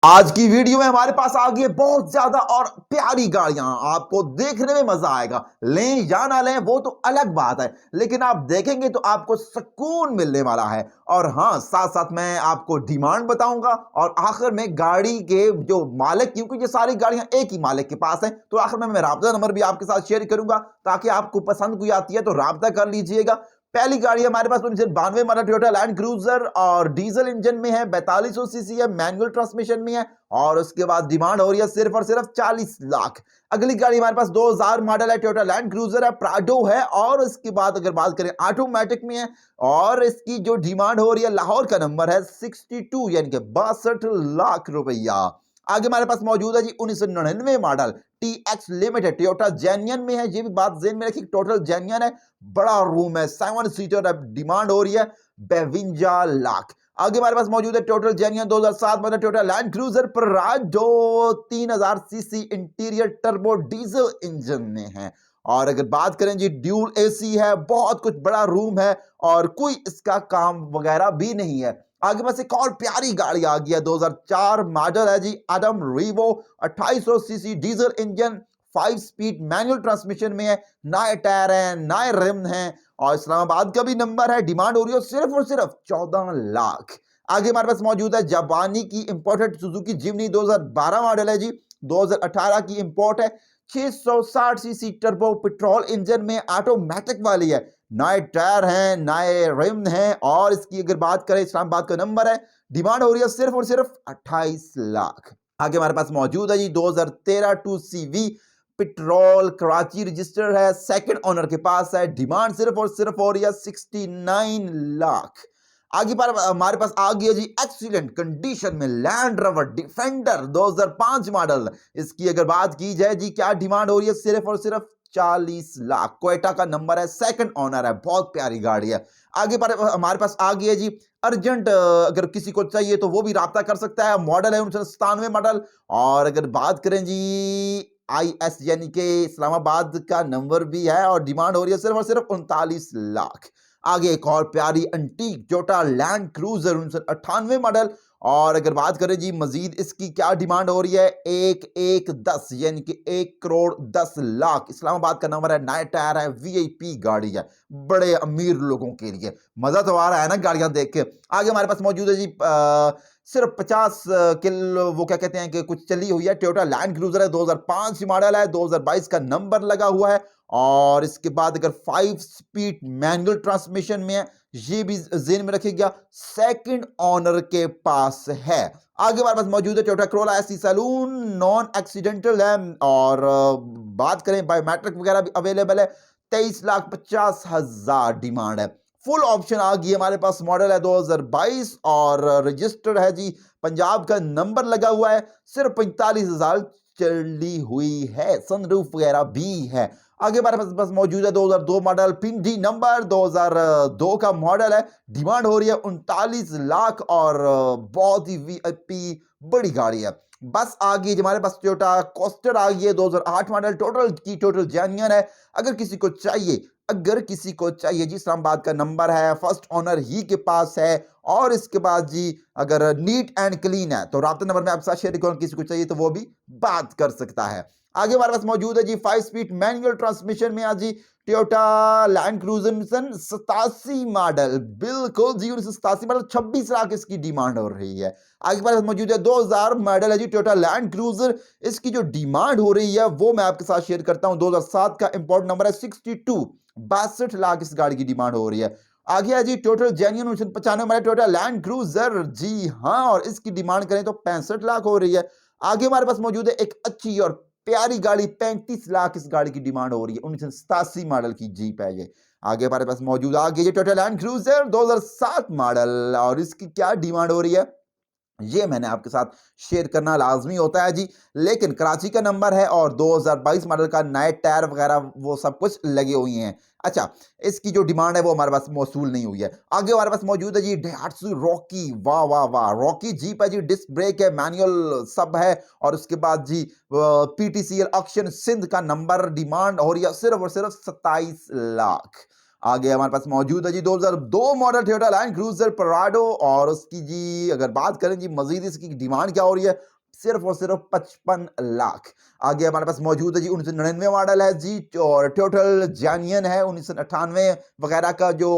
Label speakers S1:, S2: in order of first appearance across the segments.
S1: आज की वीडियो में हमारे पास आ गई है बहुत ज्यादा और प्यारी गाड़ियां। आपको देखने में मजा आएगा, लें या ना लें वो तो अलग बात है, लेकिन आप देखेंगे तो आपको सुकून मिलने वाला है। और हाँ, साथ साथ मैं आपको डिमांड बताऊंगा और आखिर में गाड़ी के जो मालिक, क्योंकि ये सारी गाड़ियां एक ही मालिक के पास है, तो आखिर में मैं राब्ता नंबर भी आपके साथ शेयर करूंगा ताकि आपको पसंद कोई आती है तो राब्ता कर लीजिएगा। पहली गाड़ी हमारे पास 92 मॉडल टोयोटा लैंड क्रूजर और डीजल इंजन में है, 4200 सीसी है, मैनुअल ट्रांसमिशन में है और उसके बाद डिमांड हो रही है सिर्फ और सिर्फ 40 लाख। अगली गाड़ी हमारे पास 2000 मॉडल है, टोयोटा लैंड क्रूजर है, प्राडो है और उसके बाद अगर बात करें ऑटोमेटिक में है और इसकी जो डिमांड हो रही है, लाहौर का नंबर है 62 यानी कि 62 लाख रुपया। आगे हमारे पास मौजूद है जी 1999 model T x limited, Toyota genuine में है। ये भी बात ज़हन में रखिए, टोटल जेन्यन है, बड़ा रूम है, 7 सीटर है, डिमांड हो रही है 52 लाख। आगे हमारे पास मौजूद है total genuine 2007 model Toyota Land cruiser Prado, 3000 CC interior turbo diesel engine में है। और अगर बात करें जी, ड्यूल एसी है, बहुत कुछ बड़ा रूम है और कोई इसका काम वगैरह भी नहीं है। आगे बस एक और प्यारी गाड़ी आ गई है, 2004 मॉडल है जी एडम रीवो, 2800 CC diesel engine, 5 speed manual transmission में है, नए टायर हैं, नए रिम हैं और इस्लामाबाद का भी नंबर है। डिमांड हो रही है सिर्फ और सिर्फ 14 लाख। आगे हमारे पास मौजूद है जापानी की इंपोर्टेड सुजुकी जिमनी, 2012 मॉडल है जी, 2018 की इंपोर्ट है, 660 सीसी टर्बो पेट्रोल इंजन में, ऑटोमेटिक वाली है, नए टायर हैं, नए रिम हैं और इसकी अगर बात करें इस्लामाबाद का नंबर है। डिमांड हो रही है सिर्फ और सिर्फ 28 लाख। आगे हमारे पास मौजूद है जी 2013 two CV petrol, Karachi register है, सेकंड ओनर के पास है, डिमांड सिर्फ और सिर्फ हो रही है 69 लाख। आगे पर हमारे पास आ गया जी एक्सीलेंट कंडीशन में लैंड रोवर डिफेंडर 2005 मॉडल। इसकी अगर बात की जाए जी, क्या डिमांड हो रही है सिर्फ और सिर्फ 40 लाख। क्वेटा का नंबर है, सेकंड ओनर है, बहुत प्यारी गाड़ी है। आगे पर हमारे पास आ गई है जी अर्जेंट, अगर किसी को चाहिए तो वो भी राब्ता कर सकता है। मॉडल है 1997 मॉडल और अगर बात करें जी IS यानी कि इस्लामाबाद का नंबर भी है और डिमांड हो रही है सिर्फ और सिर्फ 39 लाख। आगे एक और प्यारी antique Toyota Land cruiser 1998 model और अगर बात करें जी मजीद इसकी क्या डिमांड हो रही है, 1110 यानी कि 1 करोड़ 10 लाख। इस्लामाबाद का नंबर है, नया टायर है, VIP गाड़ी है, बड़े अमीर लोगों के लिए। मजा तो आ रहा है ना गाड़ियां देख के। आगे हमारे पास मौजूद है जी सिर्फ 50 किलो, वो क्या कहते हैं कि कुछ चली हुई है, टोयोटा लैंड क्रूजर है, 2005 मॉडल है, 2022 का नंबर लगा हुआ है और इसके बाद अगर 5 स्पीड मैनुअल ट्रांसमिशन में है, ये भी ज़हन में रखिएगा, सेकंड ओनर के पास है। आगे हमारे पास मौजूद है Toyota Corolla SC saloon, non accidental है और बात करें बायोमेट्रिक वगैरह भी अवेलेबल है, 23,50,000 डिमांड है। फुल ऑप्शन आ गई हमारे पास, मॉडल है 2022 और रजिस्टर्ड है जी, पंजाब का नंबर लगा हुआ है, सिर्फ 45,000 चली हुई है, सनरूफ वगैरह भी है। आगे हमारे पास मौजूद है 2002 मॉडल, पिंडी नंबर, 2002 का मॉडल है, डिमांड हो रही है 39 लाख और बहुत ही VIP बड़ी गाड़ी है। बस आ गई हमारे पास टोयोटा कोस्टर आ गई है, 2008 मॉडल, टोटल जेन्युइन है। अगर किसी को चाहिए जी, इस्लामाबाद का नंबर है, फर्स्ट ओनर ही के पास है और इसके बाद जी अगर नीट एंड क्लीन है तो राब्ता नंबर में आपके साथ शेयर करूंगा, किसी को चाहिए तो वो भी बात कर सकता है। आगे हमारे पास मौजूद है जी 5 स्पीड मैनुअल ट्रांसमिशन में आज जी टोयोटा लैंड क्रूजर 87 मॉडल, बिल्कुल जी 87 मॉडल, 26 लाख इसकी डिमांड हो रही है। आगे पास मौजूद है 2000 मॉडल है जी टोयोटा लैंड क्रूजर, इसकी जो डिमांड हो रही है वो मैं आपके साथ शेयर करता हूं, 2007 का इंपोर्ट नंबर है, 62 लाख इस गाड़ी की डिमांड हो रही है। आगे है जी total genuine 95 model Toyota Land Cruiser, जी हाँ, और इसकी डिमांड करें तो 65 लाख हो रही है। आगे हमारे पास मौजूद है एक अच्छी और प्यारी गाड़ी, 35 लाख इस गाड़ी की डिमांड हो रही है, 1987 मॉडल की जीप है ये। आगे हमारे पास मौजूद आगे ये टोयोटा लैंड क्रूजर 2007 मॉडल और इसकी क्या डिमांड हो रही है ये मैंने आपके साथ शेयर करना लाजमी होता है जी, लेकिन कराची का नंबर है और 2022 मॉडल का, नए टायर वगैरह वो सब कुछ लगे हुए हैं। अच्छा, इसकी जो डिमांड है वो हमारे पास मौसूल नहीं हुई है। आगे हमारे पास मौजूद है जी डेहाट्सू रॉकी, वाह वाह वाह, रॉकी जीप है जी, डिस्क ब्रेक है, मैनुअल सब है और उसके बाद जी PTCL ऑक्शन सिंध का नंबर, डिमांड हो रही है सिर्फ और सिर्फ 27 लाख। आगे हमारे पास मौजूद है जी 2002 मॉडल टोयोटा लैंड क्रूजर पराडो और उसकी जी अगर बात करें जी मजीद इसकी डिमांड क्या हो रही है, सिर्फ और सिर्फ 55 लाख। आगे हमारे पास मौजूद है जी 1999 मॉडल है जी और टोटल जैनियन है 1998 वगैरह का जो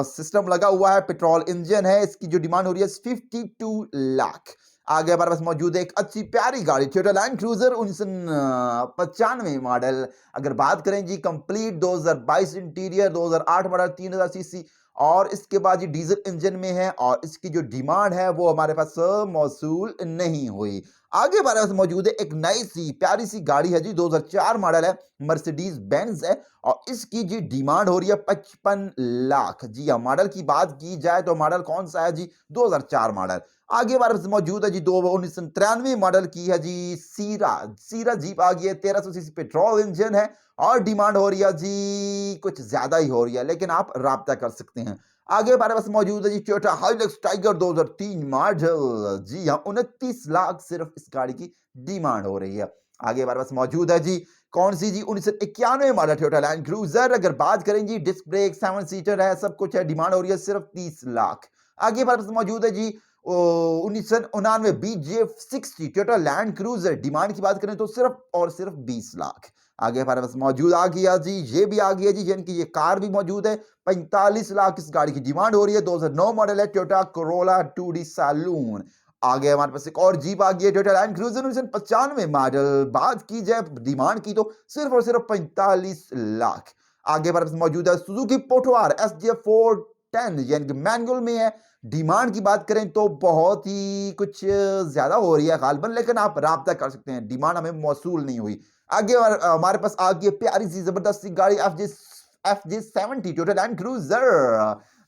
S1: सिस्टम लगा हुआ है, पेट्रोल इंजन है, इसकी जो डिमांड हो रही है 52 लाख। आगे हमारे पास मौजूद है एक अच्छी प्यारी गाड़ी टोयोटा लैंड क्रूजर 1995 मॉडल। अगर बात करें जी कंप्लीट 2022 इंटीरियर 2008 मॉडल 3000 सीसी और इसके बाद ये डीजल इंजन में है और इसकी जो डिमांड है वो हमारे पास मौसूल नहीं हुई। आगे हमारे पास मौजूद है एक नई सी प्यारी सी गाड़ी है जी 2004 मॉडल है, मर्सिडीज बेंज है और इसकी जी डिमांड हो रही है 55 लाख। जी हाँ, मॉडल की बात की जाए तो मॉडल कौन सा है जी 2004 मॉडल। आगे हमारे पास मौजूद है जी 1993 मॉडल की है जी सीरा सीरा जीप आ गई है, 1300 सीसी पेट्रोल इंजन है और डिमांड हो रही है जी कुछ ज्यादा ही हो रही है, लेकिन आप राब्ता कर सकते हैं। आगे हमारे पास मौजूद है जी टोयोटा हाइलक्स टाइगर 2003 मॉडल। जी हाँ, 29 लाख सिर्फ इस गाड़ी की डिमांड हो रही है। आगे हमारे पास मौजूद है जी कौन सी जी 1991 मॉडल टोयोटा लैंड क्रूजर। अगर बात करें जी डिस्क ब्रेक 7 सीटर है, सब कुछ है, डिमांड हो रही है सिर्फ 30 लाख। आगे हमारे पास मौजूद है जी 1999 BJ60 Toyota Land cruiser, demand की बात करें तो सिर्फ और सिर्फ 20 लाख। आगे हमारे पास मौजूद आ गया जी, ये भी आ गया जी, यानी कि ये कार भी मौजूद है, 45 लाख इस गाड़ी की डिमांड हो रही है। 2009 मॉडल है टोयोटा कोरोला 2D सैलून। आगे हमारे पास एक और जीप आ गई है टोयोटा लैंड क्रूजर 1995 मॉडल। बात की जाए डिमांड की तो सिर्फ और सिर्फ 45 लाख। आगे हमारे पास मौजूद है सुजुकी पोटवार SJ410 यानी कि मैनुअल में है, डिमांड की बात करें तो बहुत ही कुछ ज्यादा हो रही है गालबन, लेकिन आप राब्ता कर सकते हैं, डिमांड हमें मौसूल नहीं हुई। आगे हमारे पास आ गई प्यारी सी जबरदस्त सी गाड़ी FJ70 Toyota Land cruiser,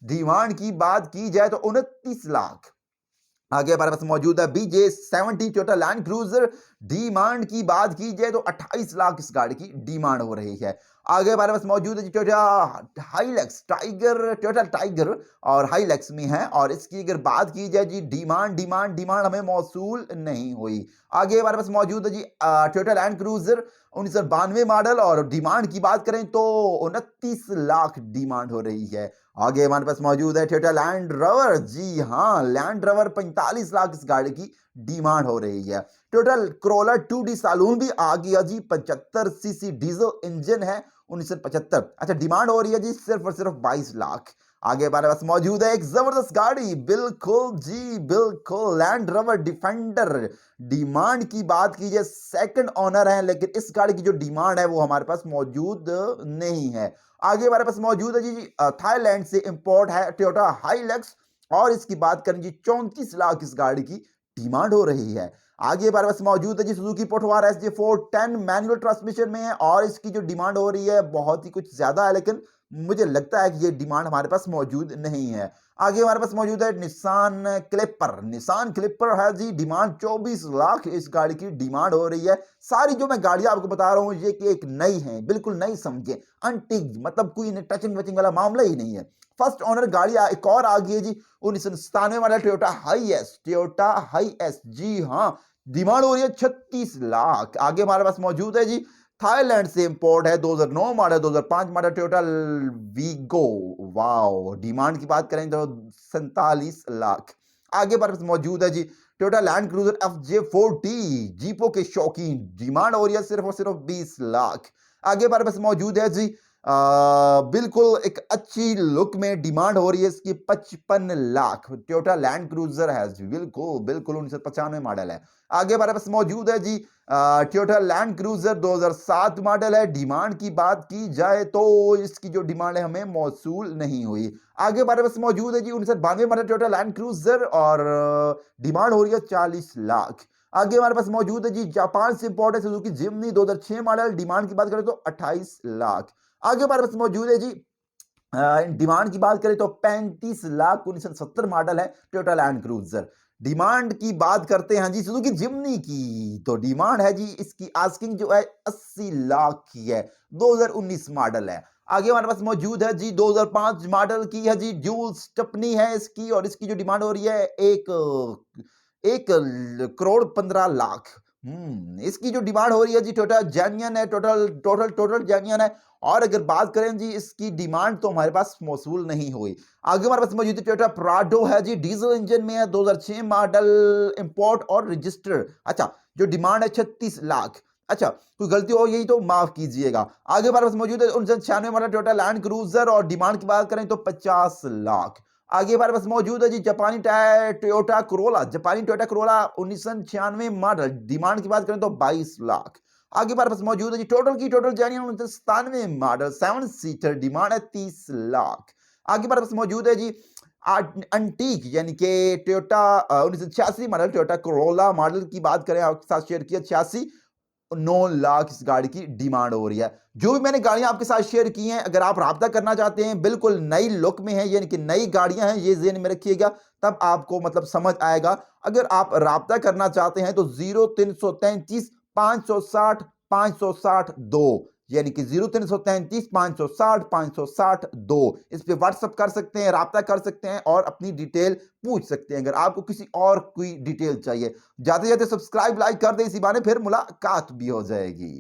S1: demand की बात की जाए तो 29 लाख। आगे हमारे पास मौजूद है BJ70 Toyota Land cruiser, demand की बात की जाए तो 28 लाख इस गाड़ी की डिमांड हो रही है। आगे हमारे पास मौजूद है Toyota Hilux tiger, Toyota tiger और हाइलक्स में है और इसकी अगर बात की जाए जी डिमांड डिमांड डिमांड हमें मौसूल नहीं हुई। आगे हमारे पास मौजूद है जी टोयोटा लैंड क्रूजर 1992 मॉडल और डिमांड की बात करें तो 29 लाख डिमांड हो रही है। आगे हमारे पास मौजूद है टोयोटा लैंड रोवर। जी हाँ, लैंड रोवर 45 लाख इस गाड़ी की डिमांड हो रही है। टोटल क्रोला 2D सैलून भी आ गया जी, 75 सीसी डीजल इंजन है 1975। अच्छा, डिमांड हो रही है जी सिर्फ और सिर्फ 22 लाख। आगे हमारे पास मौजूद है एक जबरदस्त गाड़ी, बिल्कुल जी बिल्कुल, लैंड रोवर डिफेंडर। डिमांड की बात कीजिए सेकंड ओनर है, लेकिन इस गाड़ी की जो डिमांड है वो हमारे पास मौजूद नहीं है। आगे हमारे पास मौजूद है जी थाईलैंड से इंपोर्ट है टोयोटा हाइलक्स और इसकी बात करें जी 34 लाख इस गाड़ी की डिमांड हो रही है। आगे हमारे पास मौजूद है जी Suzuki Potwar SJ410 manual transmission में है और इसकी जो डिमांड हो रही है बहुत ही कुछ ज्यादा है, लेकिन मुझे लगता है कि ये डिमांड हमारे पास मौजूद नहीं है। आगे हमारे पास मौजूद है निसान क्लिपर है जी, डिमांड 24 लाख इस गाड़ी की डिमांड हो रही है। सारी जो मैं गाड़ियां आपको बता रहा हूं ये कि एक नई है, बिल्कुल नई समझे, अनटिक, मतलब कोई टचिंग वचिंग वाला मामला ही नहीं है। फर्स्ट ओनर गाड़ी एक और आ गई है जी 1997 मॉडल टोयोटा हाई एस। जी हाँ, डिमांड हो रही है 36 लाख। आगे हमारे पास मौजूद है जी थाईलैंड से इंपोर्ट है 2009 model 2005 model Toyota Vigo. Wow, demand की बात करें तो 47 लाख। आगे हमारे पास मौजूद है जी टोयोटा लैंड क्रूजर FJ40 जीपो के शौकीन, डिमांड हो रही है सिर्फ और सिर्फ 20 लाख। आगे हमारे पास मौजूद है जी बिल्कुल एक अच्छी लुक में, डिमांड हो रही है इसकी 55 लाख। टोयोटा लैंड क्रूजर है जी, बिल्कुल बिल्कुल 1995 मॉडल है। आगे हमारे पास मौजूद है जी टोयोटा लैंड क्रूजर 2007 मॉडल है, डिमांड की बात की जाए तो इसकी जो डिमांड है हमें मौसूल नहीं हुई। आगे हमारे पास मौजूद है जी 1992 मॉडल टोयोटा लैंड क्रूजर और डिमांड हो रही है 40 लाख। आगे हमारे पास मौजूद है जी जापान से इंपोर्ट है सुजुकी जिम्नी 2006 मॉडल, डिमांड की बात करें तो 28 लाख। आगे हमारे पास मौजूद है जी डिमांड की बात करें तो 35 लाख 1970 मॉडल है टोयोटा लैंड क्रूजर। डिमांड की बात करते हैं जी सुजुकी जिम्नी की, तो डिमांड है जी इसकी आस्किंग जो है 80 लाख की है, 2019 मॉडल है। आगे हमारे पास मौजूद है जी 2005 मॉडल की है जी, ड्यूल स्टेपनी है इसकी और इसकी जो डिमांड हो रही है 1 करोड़ 15 लाख। इसकी जो डिमांड हो रही है जी टोटल जेन्युइन है, टोटल टोटल टोटल जेन्युइन है। और अगर बात करें जी इसकी डिमांड तो हमारे पास मौसूल नहीं हुई। आगे हमारे पास मौजूद है टोयोटा प्राडो है जी, डीजल इंजन में है, 2006 मॉडल, इंपोर्ट और रजिस्टर। अच्छा, जो डिमांड है 36 लाख। अच्छा, कोई गलती हो यही तो माफ कीजिएगा। आगे हमारे पास मौजूद है 1996 मॉडल टोयोटा लैंड क्रूजर और डिमांड की बात करें तो 50 लाख। आगे हमारे पास मौजूद है जी जापानी टोयोटा कोरोला, जापानी टोयोटा कोरोला 1996 मॉडल, डिमांड की बात करें तो 22 लाख। आगे हमारे पास मौजूद है जी टोटल की total genuine 1997 model 7 seater, demand है 30 लाख। आगे हमारे पास मौजूद है जी अंटीक यानी कि Toyota 1986 model Toyota Corolla model की बात करें आपके साथ शेयर किया 86, 9 लाख इस गाड़ी की डिमांड हो रही है। जो भी मैंने गाड़ियां आपके साथ शेयर की हैं, अगर आप राब्ता करना चाहते हैं, बिल्कुल नई लुक में है यानी कि नई गाड़ियां हैं, ये ज़हन में रखिएगा, तब आपको मतलब समझ आएगा। अगर आप राब्ता करना चाहते हैं तो 0333 560 560 2 यानी कि 0333 560 560 2 इस पे व्हाट्सएप कर सकते हैं, राब्ता कर सकते हैं और अपनी डिटेल पूछ सकते हैं अगर आपको किसी और कोई डिटेल चाहिए। जाते जाते सब्सक्राइब लाइक कर दे, इसी बहाने फिर मुलाकात भी हो जाएगी।